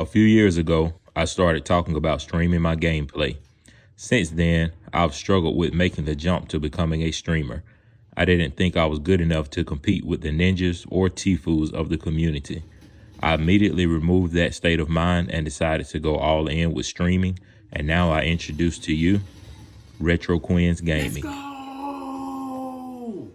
A few years ago, I started talking about streaming my gameplay. Since then, I've struggled with making the jump to becoming a streamer. I didn't think I was good enough to compete with the ninjas or tifus of the community. I immediately removed that state of mind and decided to go all in with streaming, and now I introduce to you Retro Quin's Gaming. Let's go!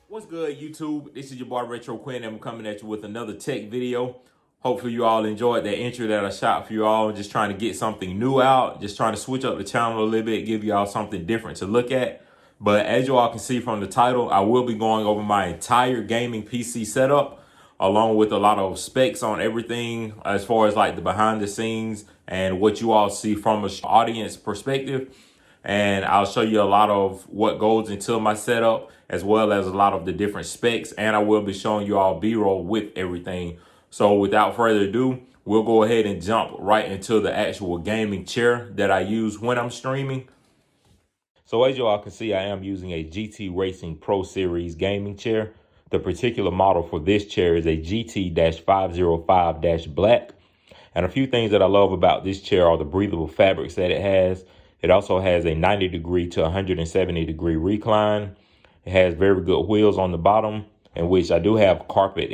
What's good, YouTube? This is your boy Retro Quin, and I'm coming at you with another tech video. Hopefully you all enjoyed that intro that I shot for you all. Just trying to get something new out, just trying to switch up the channel a little bit, give you all something different to look at. But as you all can see from the title, I will be going over my entire gaming PC setup, along with a lot of specs on everything as far as like the behind the scenes and what you all see from an audience perspective. And I'll show you a lot of what goes into my setup, as well as a lot of the different specs. And I will be showing you all B-roll with everything. So without further ado, we'll go ahead and jump right into the actual gaming chair that I use when I'm streaming. So as you all can see, I am using a GTRacing Pro Series gaming chair. The particular model for this chair is a GT-505-Black. And a few things that I love about this chair are the breathable fabrics that it has. It also has a 90-degree to 170-degree recline. It has very good wheels on the bottom, in which I do have carpet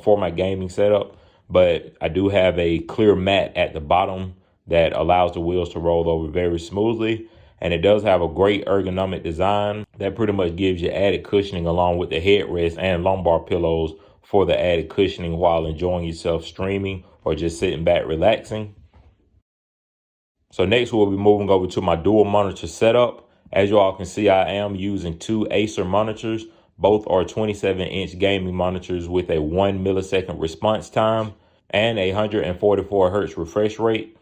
for my gaming setup, but I do have a clear mat at the bottom that allows the wheels to roll over very smoothly. And it does have a great ergonomic design that pretty much gives you added cushioning along with the headrest and lumbar pillows for the added cushioning while enjoying yourself streaming or just sitting back relaxing. So next we'll be moving over to my dual monitor setup. As you all can see, I am using two Acer monitors. Both are 27-inch gaming monitors with a 1 millisecond response time and a 144 hertz refresh rate.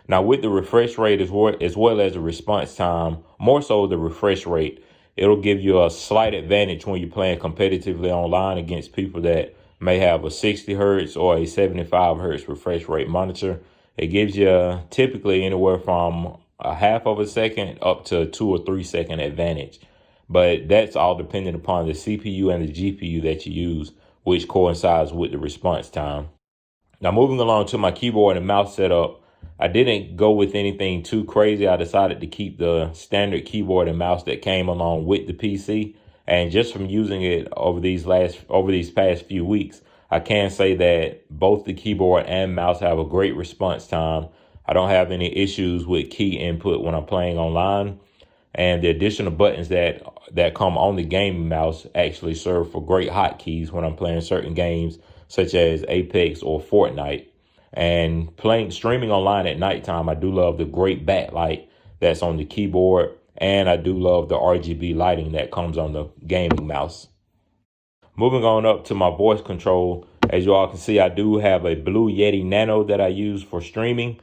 Now with the refresh rate as well as the response time, more so the refresh rate, it'll give you a slight advantage when you're playing competitively online against people that may have a 60 hertz or a 75 hertz refresh rate monitor. It gives you typically anywhere from a half of a second up to 2 or 3 second advantage. But that's all dependent upon the CPU and the GPU that you use, which coincides with the response time. Now moving along to my keyboard and mouse setup, I didn't go with anything too crazy. I decided to keep the standard keyboard and mouse that came along with the PC. And just from using it over these past few weeks, I can say that both the keyboard and mouse have a great response time. I don't have any issues with key input when I'm playing online. And the additional buttons that come on the gaming mouse actually serve for great hotkeys when I'm playing certain games such as Apex or Fortnite. And streaming online at nighttime, I do love the great backlight that's on the keyboard, and I do love the RGB lighting that comes on the gaming mouse. Moving on up to my voice control, as you all can see, I do have a blue Yeti Nano that I use for streaming.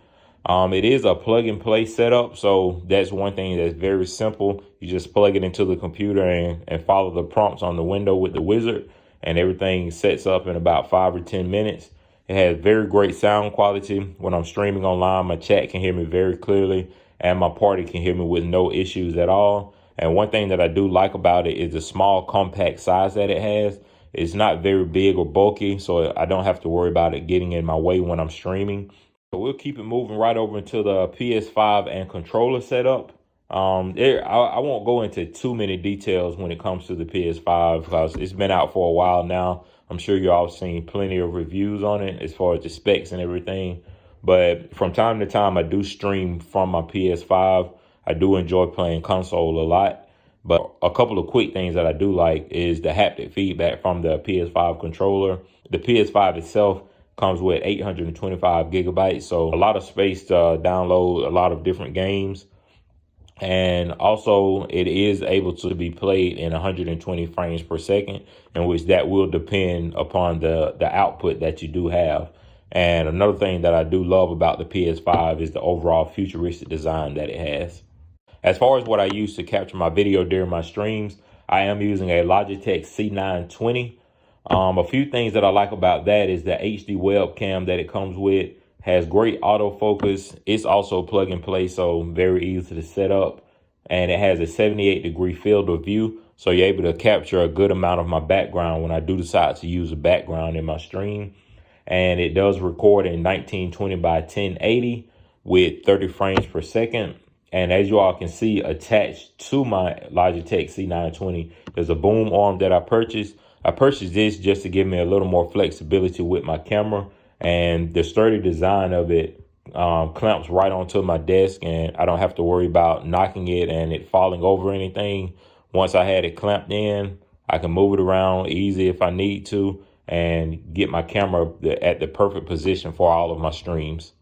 It is a plug and play setup, so that's one thing that's very simple. You just plug it into the computer and follow the prompts on the window with the wizard, and everything sets up in about 5 or 10 minutes. It has very great sound quality. When I'm streaming online, my chat can hear me very clearly, and my party can hear me with no issues at all. And one thing that I do like about it is the small, compact size that it has. It's not very big or bulky, so I don't have to worry about it getting in my way when I'm streaming. So we'll keep it moving right over into the PS5 and controller setup. I won't go into too many details when it comes to the PS5 because it's been out for a while now. I'm sure you all seen plenty of reviews on it as far as the specs and everything. But from time to time, I do stream from my PS5. I do enjoy playing console a lot. But a couple of quick things that I do like is the haptic feedback from the PS5 controller. The PS5 itself comes with 825 gigabytes, so a lot of space to download a lot of different games. And also it is able to be played in 120 frames per second, in which that will depend upon the output that you do have. And another thing that I do love about the PS5 is the overall futuristic design that it has. As far as what I use to capture my video during my streams, I am using a Logitech C920. A few things that I like about that is the HD webcam that it comes with. Has great autofocus. It's also plug and play, so very easy to set up. And it has a 78-degree field of view, so you're able to capture a good amount of my background when I do decide to use a background in my stream. and it does record in 1920 by 1080 with 30 frames per second. And as you all can see, attached to my Logitech C920 is a boom arm that I purchased. I purchased this just to give me a little more flexibility with my camera, and the sturdy design of it clamps right onto my desk, and I don't have to worry about knocking it and it falling over anything. Once I had it clamped in, I can move it around easy if I need to and get my camera at the perfect position for all of my streams.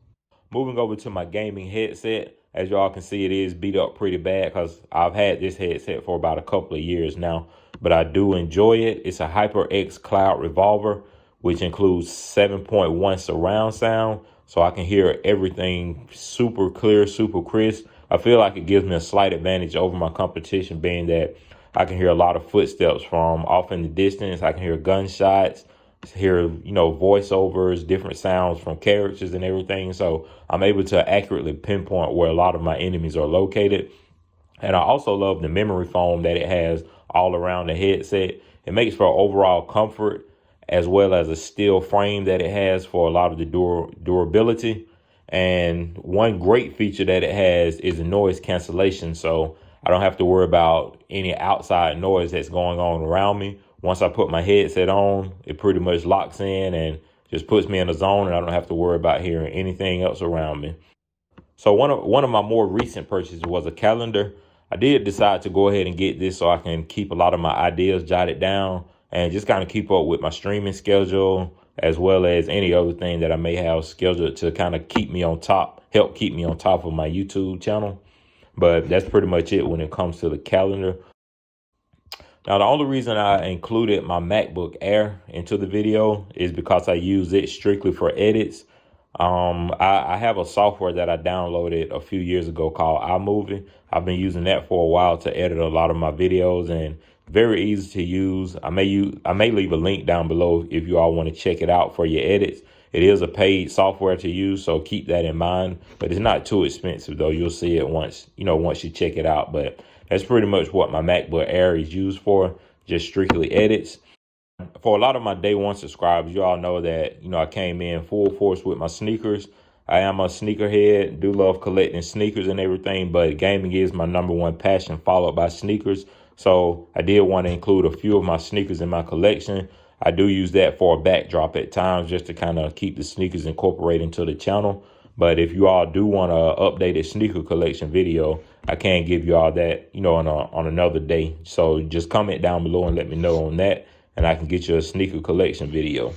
Moving over to my gaming headset, as y'all can see, it is beat up pretty bad because I've had this headset for about a couple of years now, but I do enjoy it. It's a HyperX Cloud Revolver, which includes 7.1 surround sound, so I can hear everything super clear, super crisp. I feel like it gives me a slight advantage over my competition, being that I can hear a lot of footsteps from off in the distance. I can hear gunshots, hear, voiceovers, different sounds from characters and everything. So I'm able to accurately pinpoint where a lot of my enemies are located. And I also love the memory foam that it has all around the headset. It makes for overall comfort, as well as a steel frame that it has for a lot of the durability. And one great feature that it has is the noise cancellation. So I don't have to worry about any outside noise that's going on around me. Once I put my headset on, it pretty much locks in and just puts me in a zone, and I don't have to worry about hearing anything else around me. So one of my more recent purchases was a calendar. I did decide to go ahead and get this so I can keep a lot of my ideas jotted down and just kind of keep up with my streaming schedule, as well as any other thing that I may have scheduled to kind of keep me on top, help keep me on top of my YouTube channel. But that's pretty much it when it comes to the calendar. Now, the only reason I included my MacBook Air into the video is because I use it strictly for edits. I have a software that I downloaded a few years ago called iMovie. I've been using that for a while to edit a lot of my videos, and very easy to use. I may leave a link down below if you all want to check it out for your edits. It is a paid software to use, so keep that in mind. But it's not too expensive though. You'll see it once you check it out. But that's pretty much what my MacBook Air is used for, just strictly edits. For a lot of my day one subscribers, you all know that, I came in full force with my sneakers. I am a sneakerhead, do love collecting sneakers and everything, but gaming is my number one passion, followed by sneakers. So I did want to include a few of my sneakers in my collection. I do use that for a backdrop at times, just to kind of keep the sneakers incorporated into the channel. But if you all do want an updated sneaker collection video, I can give you all that, on another day. So just comment down below and let me know on that, and I can get you a sneaker collection video.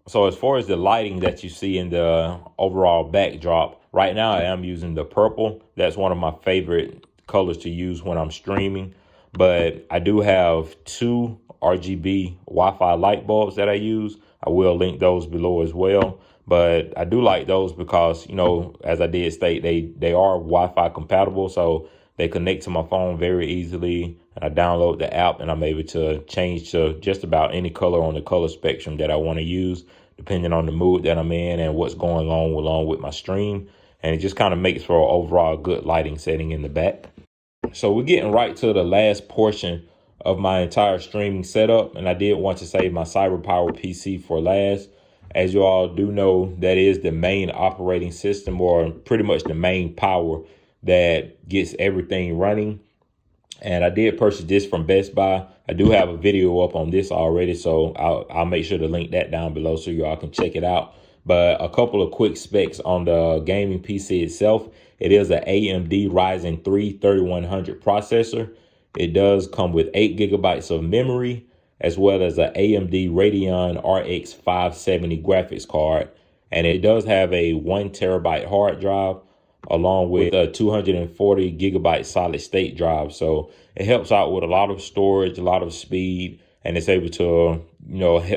So as far as the lighting that you see in the overall backdrop, right now I am using the purple. That's one of my favorite colors to use when I'm streaming. But I do have two RGB Wi-Fi light bulbs that I use. I will link those below as well. But I do like those because, as I did state, they are Wi-Fi compatible. So they connect to my phone very easily. And I download the app and I'm able to change to just about any color on the color spectrum that I want to use, depending on the mood that I'm in and what's going on along with my stream. And it just kind of makes for an overall good lighting setting in the back. So we're getting right to the last portion of my entire streaming setup. And I did want to save my CyberPowerPC for last. As you all do know, that is the main operating system, or pretty much the main power that gets everything running. And I did purchase this from Best Buy. I do have a video up on this already, so I'll make sure to link that down below so you all can check it out. But a couple of quick specs on the gaming PC itself. It is an AMD Ryzen 3 3100 processor. It does come with 8 gigabytes of memory, as well as an AMD Radeon RX 570 graphics card. And it does have a 1 terabyte hard drive, along with a 240 gigabyte solid state drive. So it helps out with a lot of storage, a lot of speed, and it's able to,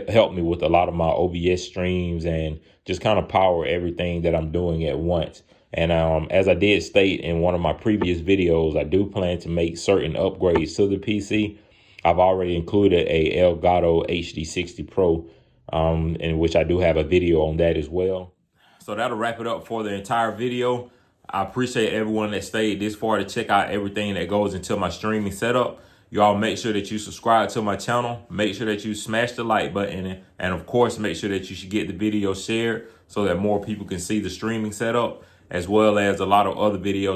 help me with a lot of my OBS streams and just kind of power everything that I'm doing at once. And as I did state in one of my previous videos, I do plan to make certain upgrades to the PC. I've already included a Elgato HD60 Pro, in which I do have a video on that as well. So that'll wrap it up for the entire video. I appreciate everyone that stayed this far to check out everything that goes into my streaming setup. Y'all make sure that you subscribe to my channel. Make sure that you smash the like button. And of course, make sure that you should get the video shared so that more people can see the streaming setup, as well as a lot of other videos